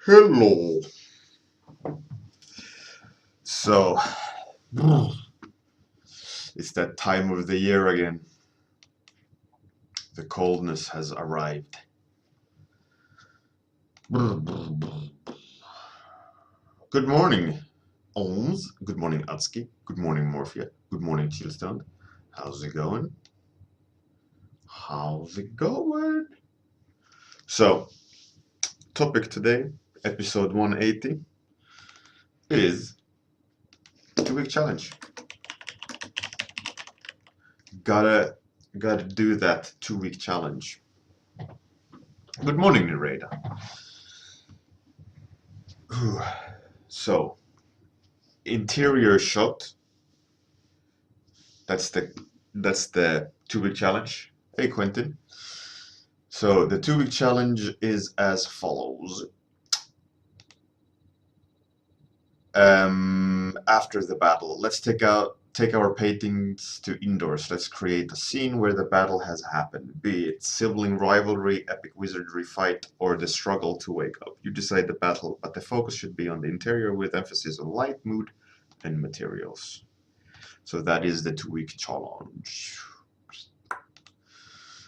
Hello. So, it's that time of the year again. The coldness has arrived. Good morning, Olms. Good morning, Atski. Good morning, Morphia. Good morning, Chillstone. How's it going? How's it going? So, topic today, episode 180, is 2-week challenge. Gotta do that 2-week challenge. Good morning, Nereda. So, interior shot. That's the 2-week challenge. Hey, Quentin. So the 2-week challenge is as follows. After the battle, let's take our paintings to indoors. Let's create a scene where the battle has happened, be it sibling rivalry, epic wizardry fight, or the struggle to wake up. You decide the battle, but the focus should be on the interior with emphasis on light, mood, and materials. So that is the 2-week challenge.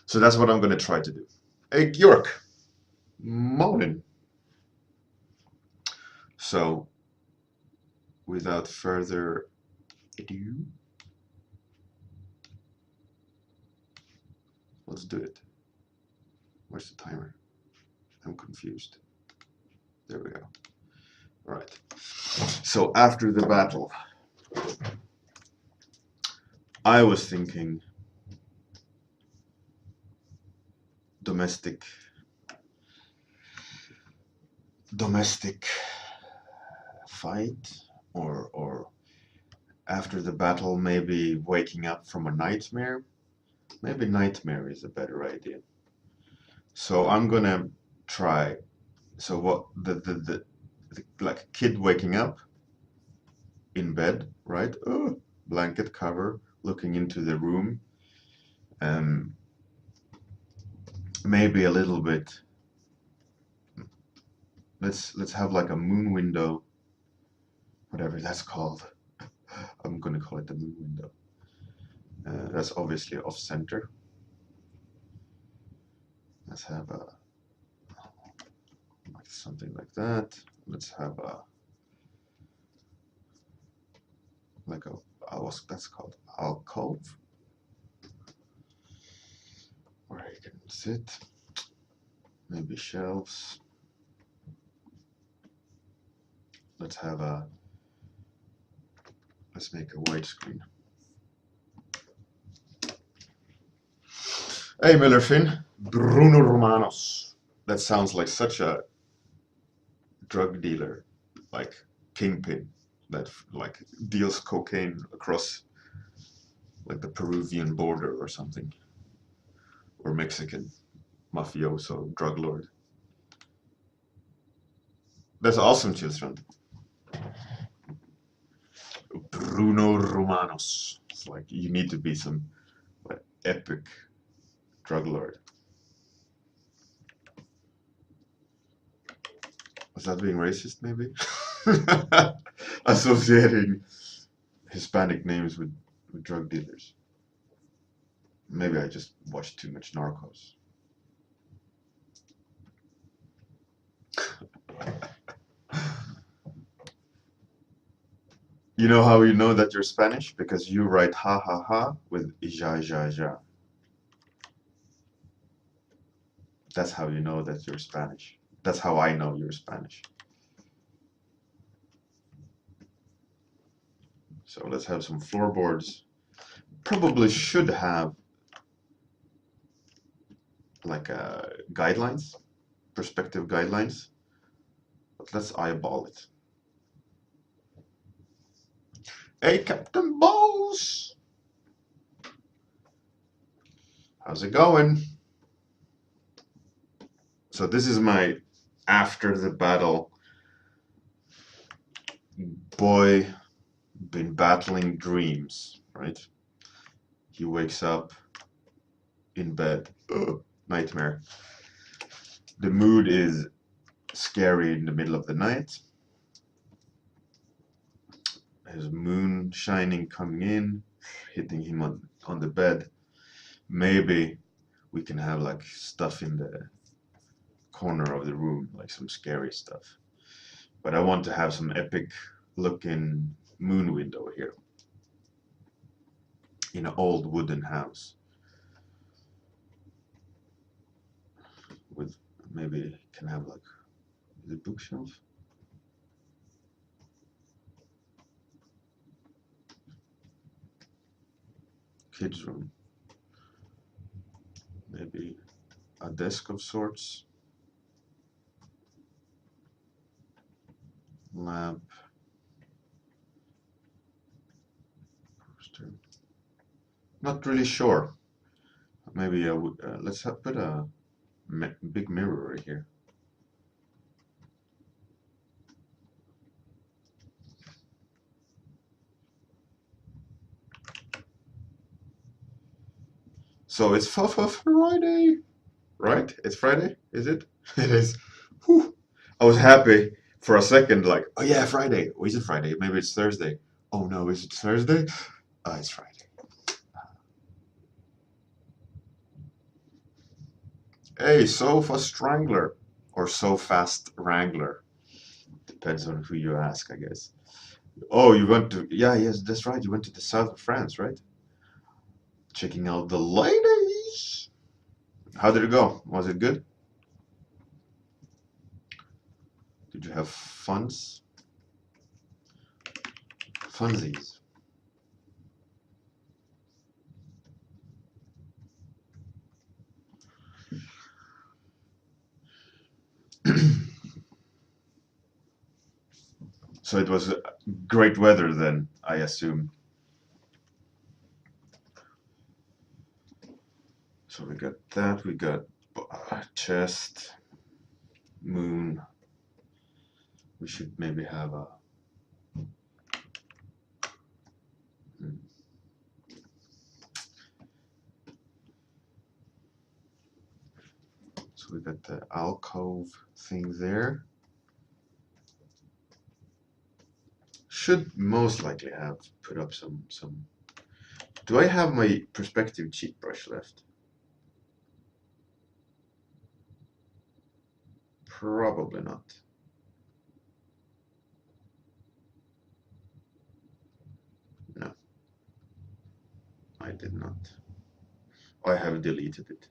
So that's what I'm going to try to do. Hey, York. Morning. So, without further ado, let's do it. Where's the timer? I'm confused. There we go. All right. So, after the battle, I was thinking domestic fight, or after the battle, maybe waking up from a nightmare. Maybe nightmare is a better idea. So I'm gonna try. So what the like kid waking up in bed, right? Oh, blanket cover, looking into the room. Maybe a little bit. Let's have like a moon window, whatever that's called. I'm gonna call it the moon window. That's obviously off center. Let's have something like that. Let's have that's called alcove, where you can sit. Maybe shelves. Let's make a widescreen. Hey, Millerfin. Bruno Romanos. That sounds like such a drug dealer, like kingpin, that like deals cocaine across like the Peruvian border or something, or Mexican mafioso drug lord. That's awesome, children. Bruno Romanos. It's like you need to be some like epic drug lord. Was that being racist, maybe? Associating Hispanic names with drug dealers. Maybe I just watched too much Narcos. You know how you know that you're Spanish? Because you write ha ha ha with ja ja ja. That's how you know that you're Spanish. That's how I know you're Spanish. So let's have some floorboards. Probably should have like guidelines, perspective guidelines, but let's eyeball it. Hey, Captain Balls! How's it going? So this is my after the battle. Boy been battling dreams, right? He wakes up in bed. Ugh, nightmare. The mood is scary in the middle of the night. His moon shining coming in, hitting him on the bed. Maybe we can have like stuff in the corner of the room, like some scary stuff. But I want to have some epic looking moon window here in an old wooden house with maybe can have like the bookshelf. Kids room. Maybe a desk of sorts. Lamp. Poster. Not really sure. Maybe I would. Let's put a big mirror right here. So it's Friday, right? It's Friday, is it? It is. Whew. I was happy for a second, like, oh yeah, Friday. Oh, is it Friday? Maybe it's Thursday. Oh no, is it Thursday? It's Friday. Hey, sofa strangler or so fast wrangler. Depends on who you ask, I guess. Oh, you went to, yeah, yes, that's right. You went to the south of France, right? Checking out the ladies. How did it go? Was it good? Did you have funsies? So it was great weather then, I assume. So we got that, we got chest, moon. We should maybe have a so we got the alcove thing there. Should most likely have put up some. Do I have my perspective cheek brush left? Probably not. No, I did not. I have deleted it.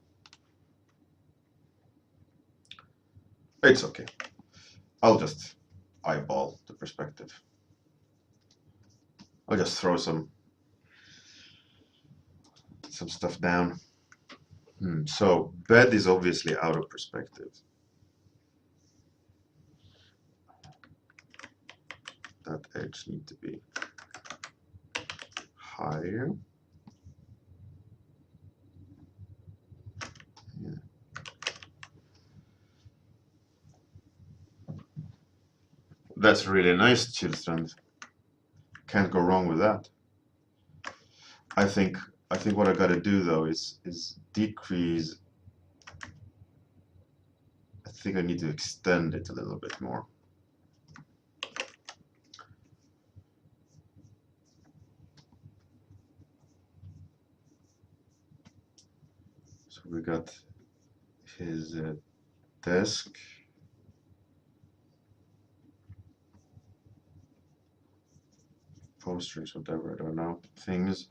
It's okay. I'll just eyeball the perspective. I'll just throw some stuff down. So bed is obviously out of perspective. That edge needs to be higher. Yeah. That's really nice, children. Can't go wrong with that. I think what I gotta do though is decrease. I think I need to extend it a little bit more. So we got his desk. Posters, whatever, I don't know, things.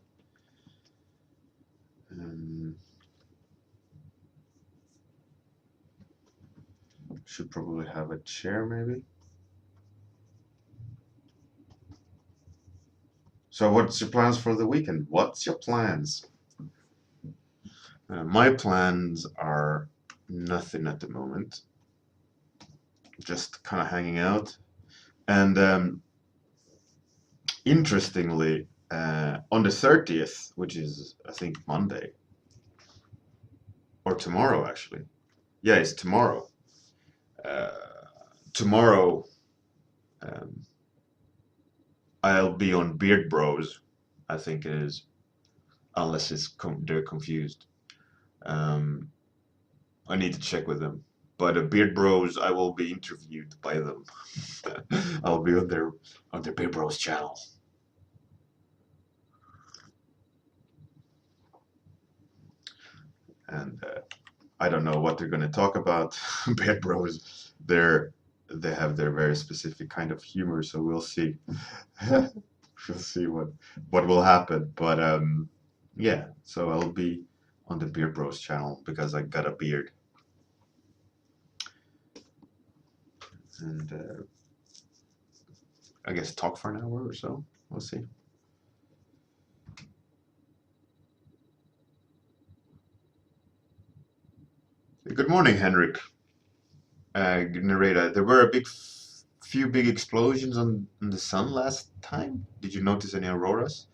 Should probably have a chair, maybe. So what's your plans for the weekend? What's your plans? My plans are nothing at the moment. Just kind of hanging out. And interestingly, on the 30th, which is, I think, Monday, or tomorrow, actually. Yeah, it's tomorrow. Tomorrow, I'll be on Beard Bros, I think it is, unless they're confused. I need to check with them, But Beard Bros, I will be interviewed by them. I'll be on their Beard Bros channel. And I don't know what they're going to talk about. Beard Bros, they have their very specific kind of humor, so we'll see. We'll see what will happen. But yeah, so I'll be on the Beard Bros channel because I got a beard. And I guess talk for an hour or so. We'll see. Good morning, Henrik. Narrator, there were a few big explosions on the sun last time. Did you notice any auroras?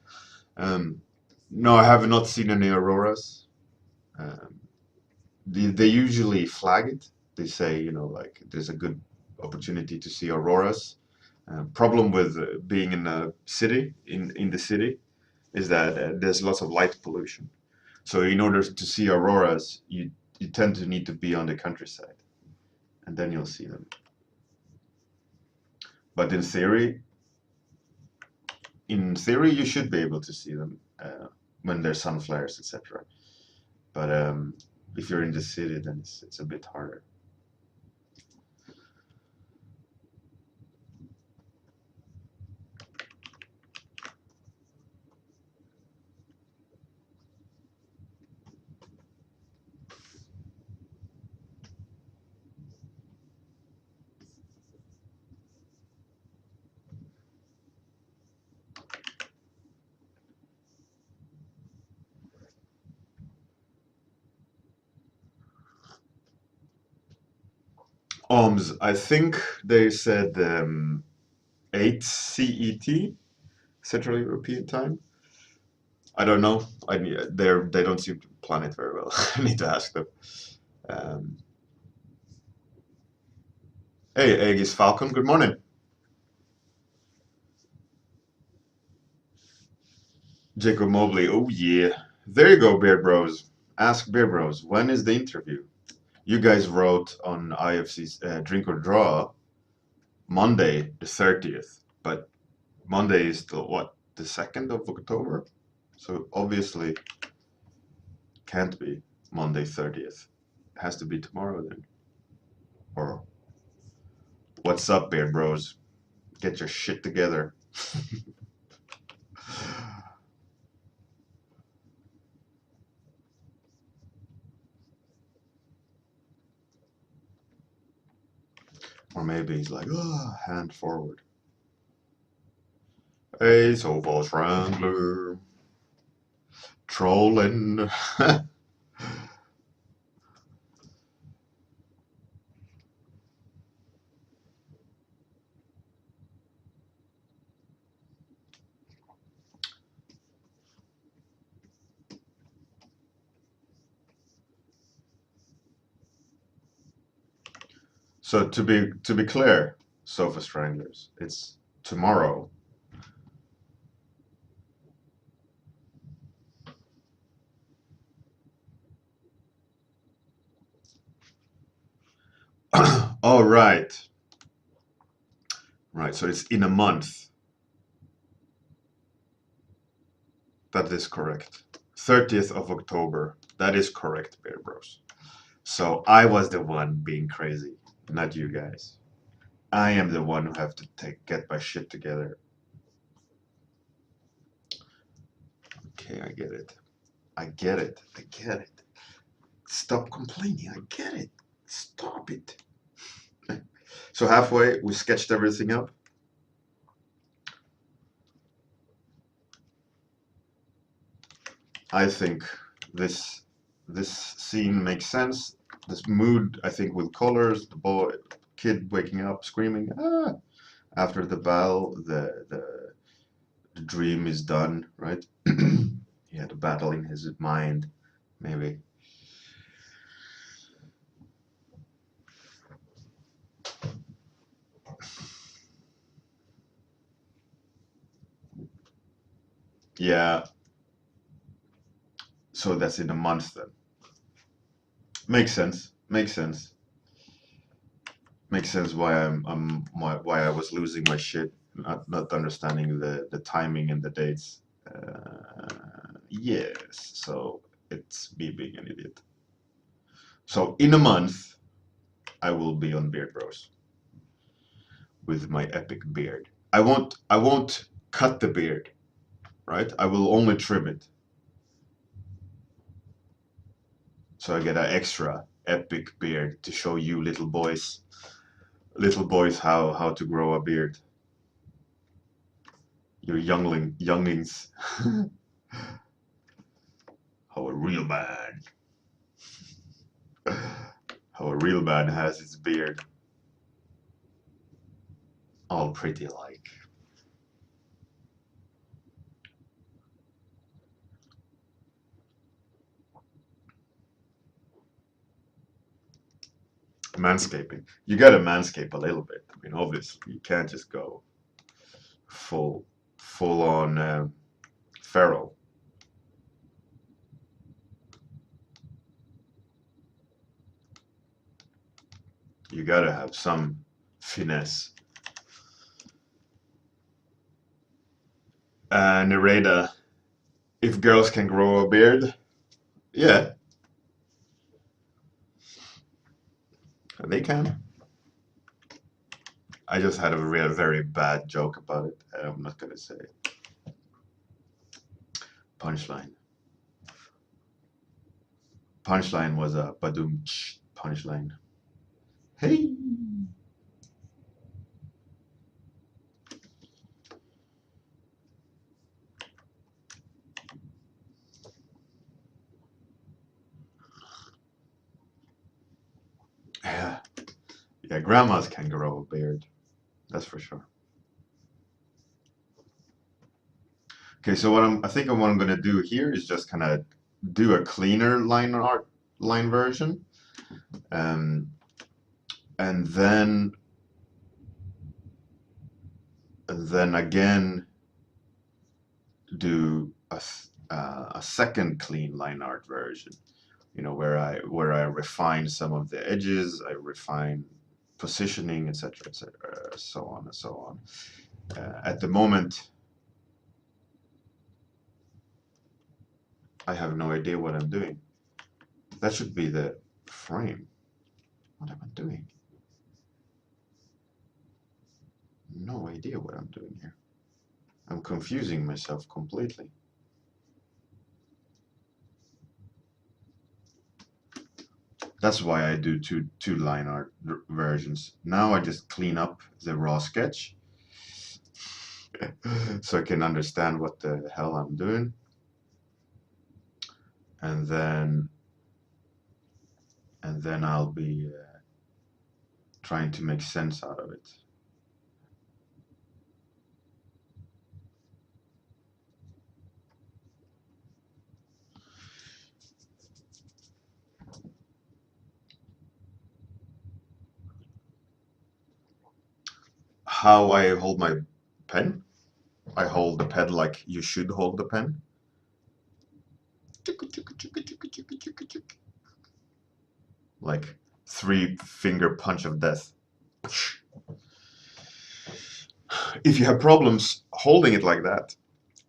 Um, no, I have not seen any auroras. Um, they usually flag it. They say, like there's a good opportunity to see auroras. Problem with being in a city, in the city, is that there's lots of light pollution. So in order to see auroras, you tend to need to be on the countryside, and then you'll see them. But in theory, you should be able to see them when there's sun flares, etc. But if you're in the city, then it's a bit harder. OMS, I think they said 8 CET, Central European Time. I don't know. They don't seem to plan it very well. I need to ask them. Um, hey, Aegis Falcon, good morning. Jacob Mobley, oh yeah. There you go, Beard Bros. Ask Beard Bros, when is the interview? You guys wrote on IFC's Drink or Draw Monday the 30th, but Monday is the 2nd of October? So obviously can't be Monday 30th. It has to be tomorrow then. Or what's up, Beard Bros? Get your shit together. Or maybe he's like, hand forward. Hey, so false Wrangler. Trolling. So to be clear, Sofa Stranglers, it's tomorrow. Oh, right. Right, so it's in a month. That is correct. 30th of October. That is correct, Bear Bros. So I was the one being crazy, not you guys. I am the one who have to get my shit together. Okay, I get it. I get it. I get it. Stop complaining. I get it. Stop it. So halfway, we sketched everything up. I think this scene makes sense. This mood, I think, with colors, the kid waking up, screaming, ah! After the battle, the dream is done, right? He had a battle in his mind, maybe. Yeah. So that's in a month then. Makes sense. Makes sense. Makes sense why why I was losing my shit, not understanding the timing and the dates. Yes, so it's me being an idiot. So in a month, I will be on Beard Bros with my epic beard. I won't cut the beard, right? I will only trim it. So I get an extra epic beard to show you little boys how to grow a beard. You younglings. How a real man how a real man has his beard. All pretty like. Manscaping. You gotta manscape a little bit. I mean, obviously, you can't just go full full on feral. You gotta have some finesse. Nereda, if girls can grow a beard, yeah, they can. I just had a very bad joke about it. I'm not gonna say it. Punchline. Punchline was a badoom punchline. Hey. Yeah, yeah, grandmas can grow a beard. That's for sure. Okay, so I think what I'm gonna do here is just kind of do a cleaner line version, um, and then again do a second clean line art version. You know, where I refine some of the edges, I refine positioning, etc., etc., so on and so on. At the moment, I have no idea what I'm doing. That should be the frame. What am I doing? No idea what I'm doing here. I'm confusing myself completely. That's why I do two line art versions. Now I just clean up the raw sketch so I can understand what the hell I'm doing, and then I'll be trying to make sense out of it. How I hold my pen? I hold the pen like you should hold the pen. Like 3-finger punch of death. If you have problems holding it like that,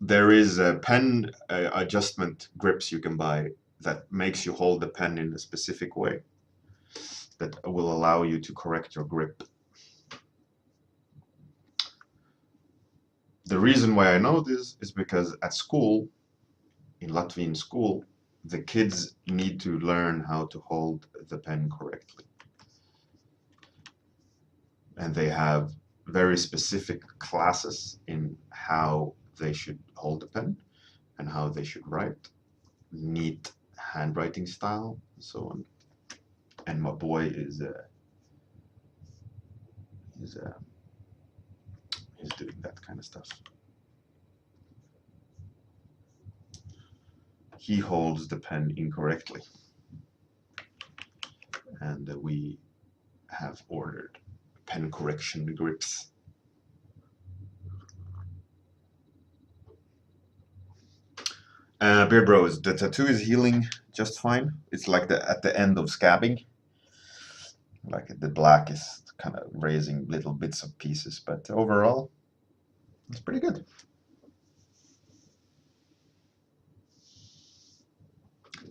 there is a pen adjustment grips you can buy that makes you hold the pen in a specific way that will allow you to correct your grip. The reason why I know this is because at school, in Latvian school, the kids need to learn how to hold the pen correctly. And they have very specific classes in how they should hold the pen and how they should write, neat handwriting style, and so on. And my boy is doing that kind of stuff. He holds the pen incorrectly, and we have ordered pen correction grips. Beard Bros, the tattoo is healing just fine. It's like at the end of scabbing. Like the black is kind of raising little bits of pieces, but overall, it's pretty good.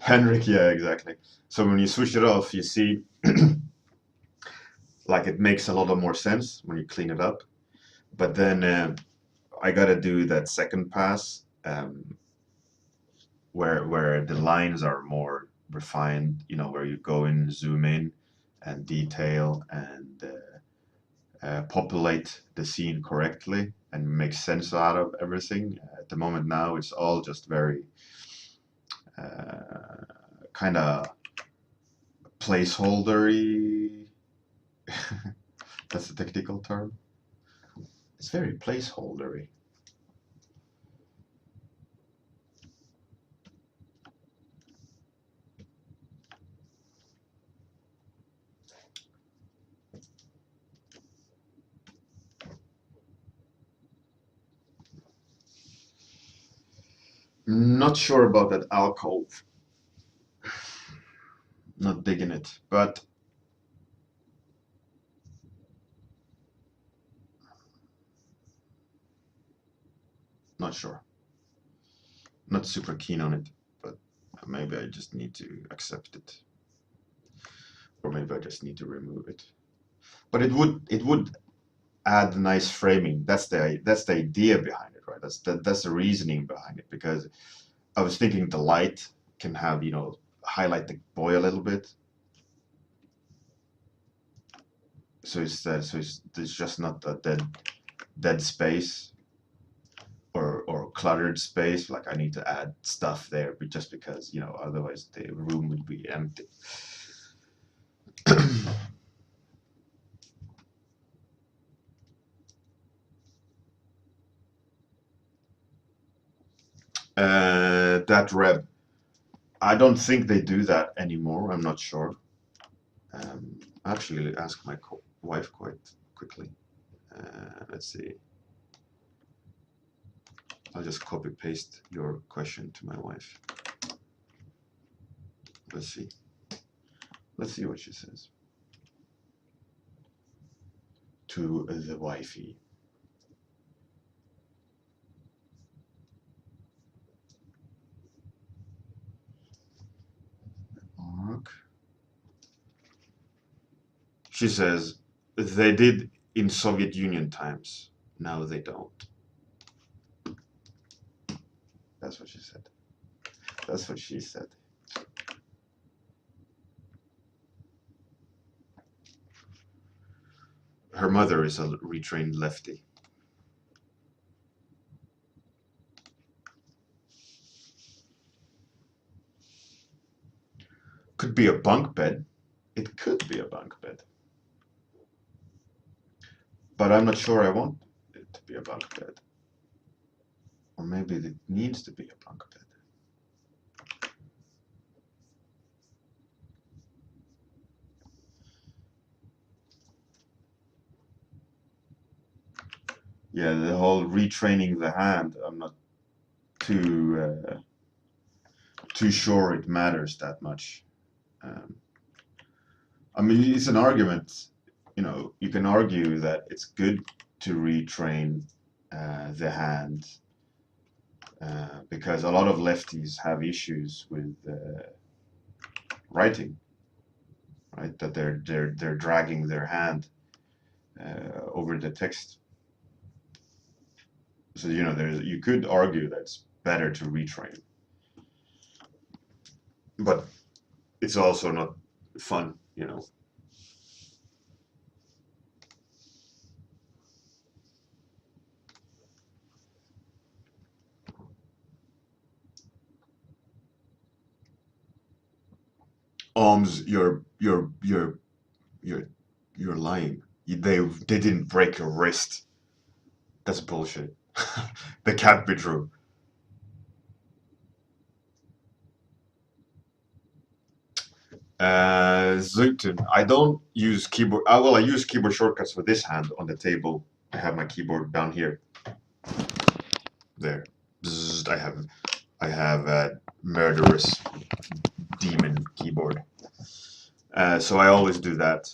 Henrik, yeah, exactly. So when you switch it off, you see, like it makes a lot of more sense when you clean it up. But then I gotta do that second pass where the lines are more refined. You know, where you go in, zoom in, and detail and populate the scene correctly and make sense out of everything. At the moment now, it's all just very kind of placeholdery. That's the technical term. It's very placeholdery. Not sure about that alcove. Not digging it, but not sure. Not super keen on it, but maybe I just need to accept it. Or maybe I just need to remove it. But it would add nice framing. That's the idea behind it, right? That's the reasoning behind it, because I was thinking the light can have, you know, highlight the boy a little bit. So there's just not a dead space or cluttered space. Like I need to add stuff there, but just because, you know, otherwise the room would be empty. That rev, I don't think they do that anymore. I'm not sure. Actually, ask my wife quite quickly. Let's see. I'll just copy paste your question to my wife. Let's see. Let's see what she says. To the wifey. Mark. She says they did in Soviet Union times. Now they don't. That's what she said. That's what she said. Her mother is a retrained lefty. Could be a bunk bed. It could be a bunk bed. But I'm not sure I want it to be a bunk bed. Or maybe it needs to be a bunk bed. Yeah, the whole retraining the hand, I'm not too sure it matters that much. I mean, it's an argument. You know, you can argue that it's good to retrain the hand because a lot of lefties have issues with writing, right? That they're dragging their hand over the text. So you know, you could argue that it's better to retrain, but it's also not fun, you know. Alms, you're lying. They didn't break your wrist. That's bullshit. That can't be true. Zuyten, I don't use keyboard. Well, I use keyboard shortcuts for this hand on the table. I have my keyboard down here. There. Bzzzt, I have a murderous demon keyboard. So I always do that.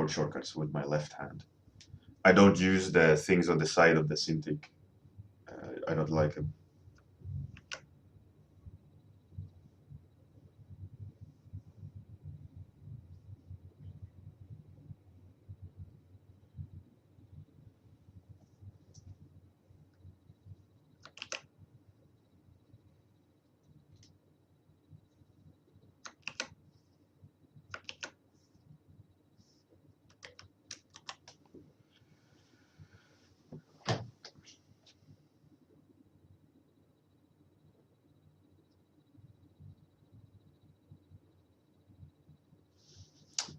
keyboard shortcuts with my left hand. I don't use the things on the side of the Cintiq. I don't like them.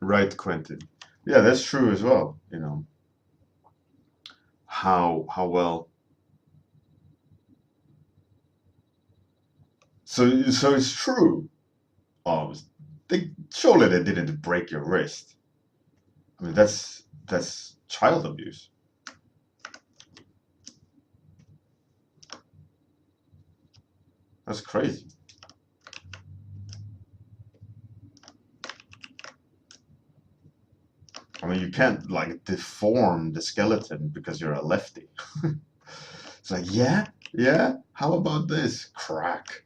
Right, Quentin. Yeah, that's true as well. You know, how well. So it's true. Um, surely they didn't break your wrist. I mean, that's child abuse. That's crazy. I mean, you can't like deform the skeleton because you're a lefty. It's like, yeah, yeah. How about this? Crack.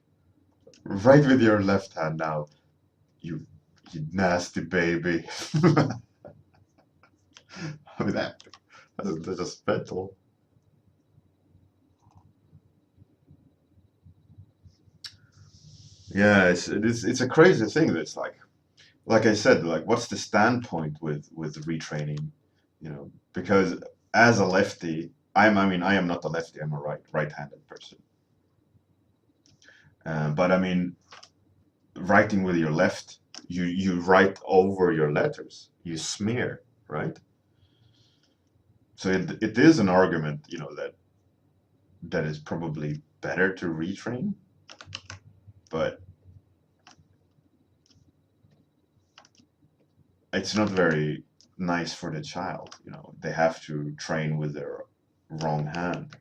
Right with your left hand now. You, you nasty baby. I mean, that's just mental. Yeah, it's a crazy thing. That's like I said, like what's the standpoint with retraining? You know, because as a lefty, I mean I am not a lefty. I'm a right-handed person. But I mean, writing with your left, you write over your letters. You smear, right? So it is an argument, you know, that is probably better to retrain, but it's not very nice for the child. You know, they have to train with their wrong hand.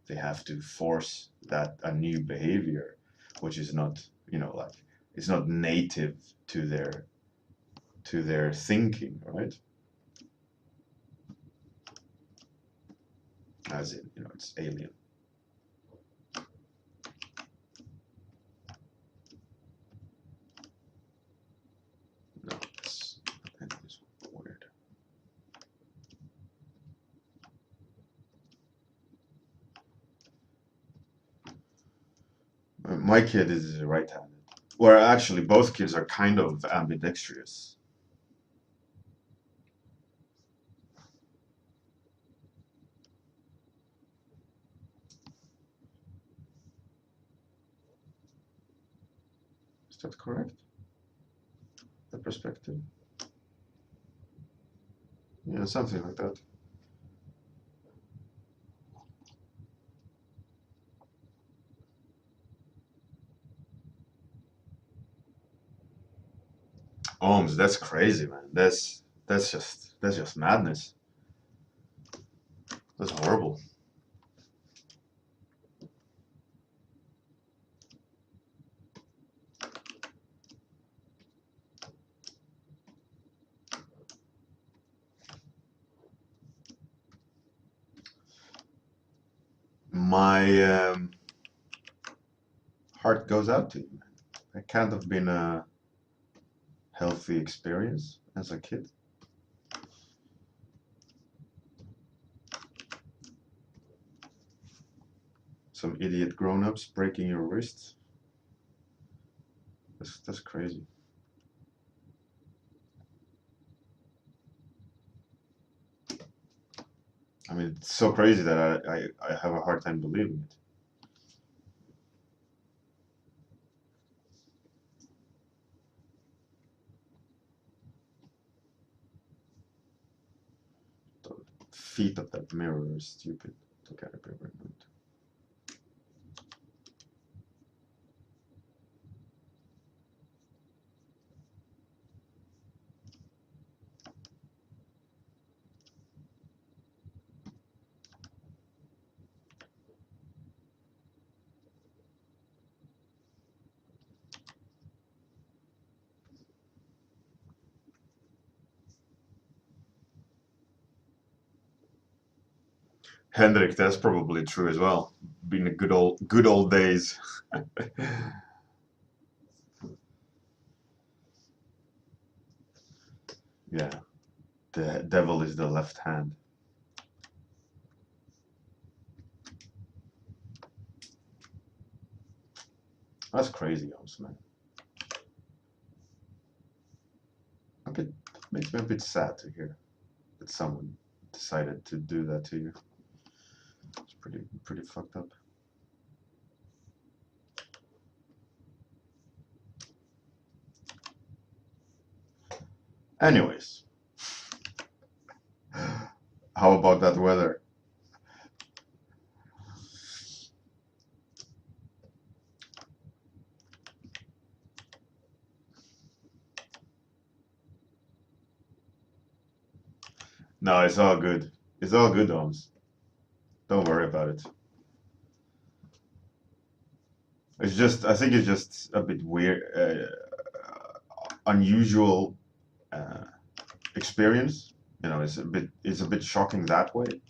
They have to force that a new behavior, which is not, you know, like it's not native to their thinking, right? As in, you know, it's alien. No, it's weird. My kid is right-handed. Well, actually, both kids are kind of ambidextrous. Is that correct? The perspective? Yeah, something like that. Ohms, that's crazy, man. That's just madness. That's horrible. My heart goes out to you, man. That can't have been a healthy experience as a kid. Some idiot grown-ups breaking your wrists. That's crazy. I mean, it's so crazy that I have a hard time believing it. The feet of that mirror is stupid. To get a bit removed. Hendrik, that's probably true as well. Been a good old days. Yeah, the devil is the left hand. That's crazy, man. A bit makes me a bit sad to hear that someone decided to do that to you. It's pretty fucked up. Anyways, how about that weather? No, it's all good. It's all good, Oms. Don't worry about it. It's just, I think it's just a bit weird, unusual uh, experience. You know, it's a bit shocking that way.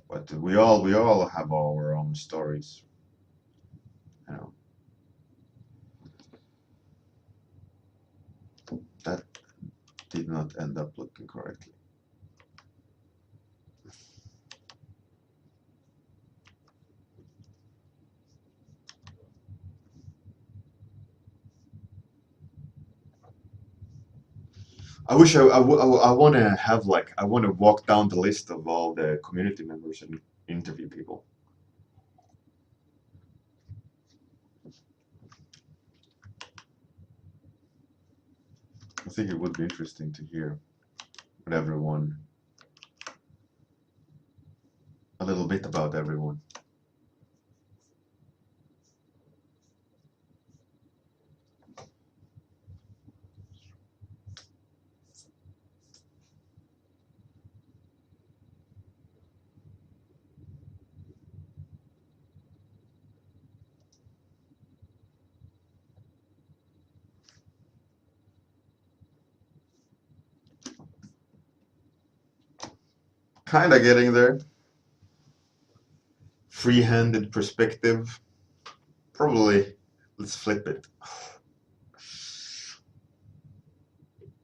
But we all have our own stories. You know, that did not end up looking correctly. I wish I want to have like I want to walk down the list of all the community members and interview people. I think it would be interesting to hear what everyone, a little bit about everyone. Kind of getting there. Free-handed perspective. Probably. Let's flip it.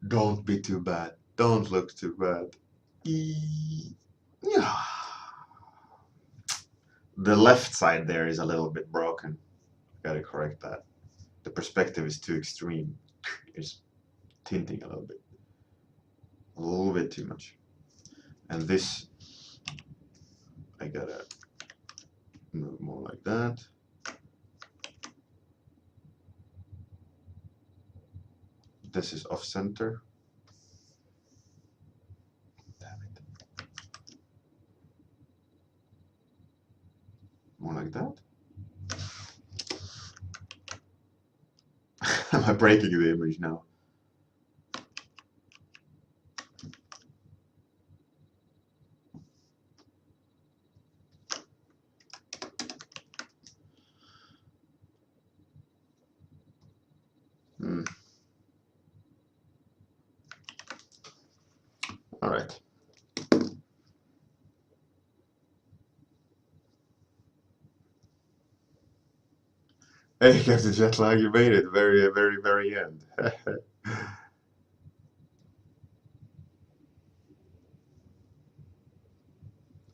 Don't be too bad. Don't look too bad. Yeah. The left side there is a little bit broken. Gotta correct that. The perspective is too extreme. It's tinting a little bit too much. And this, I gotta move more like that. This is off center. Damn it. More like that. Am I breaking the image now? All right. Hey, Captain Jetlag, you made it. Very end.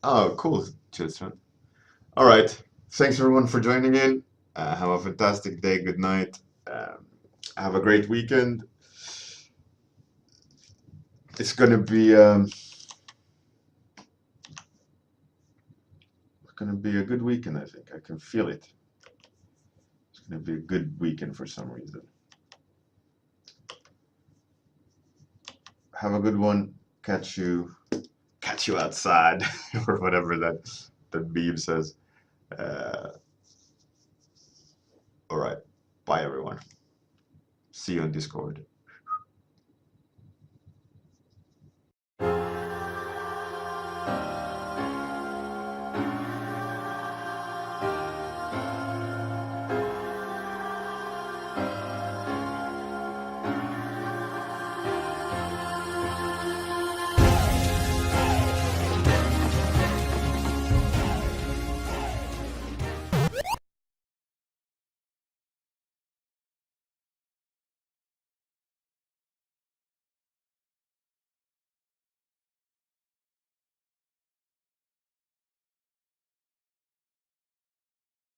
Oh, cool, Chilson. All right. Thanks everyone for joining in. Have a fantastic day. Good night. Have a great weekend. It's gonna be a good weekend. I think I can feel it. It's gonna be a good weekend for some reason. Have a good one. Catch you outside or whatever that beam says. All right. Bye everyone. See you on Discord.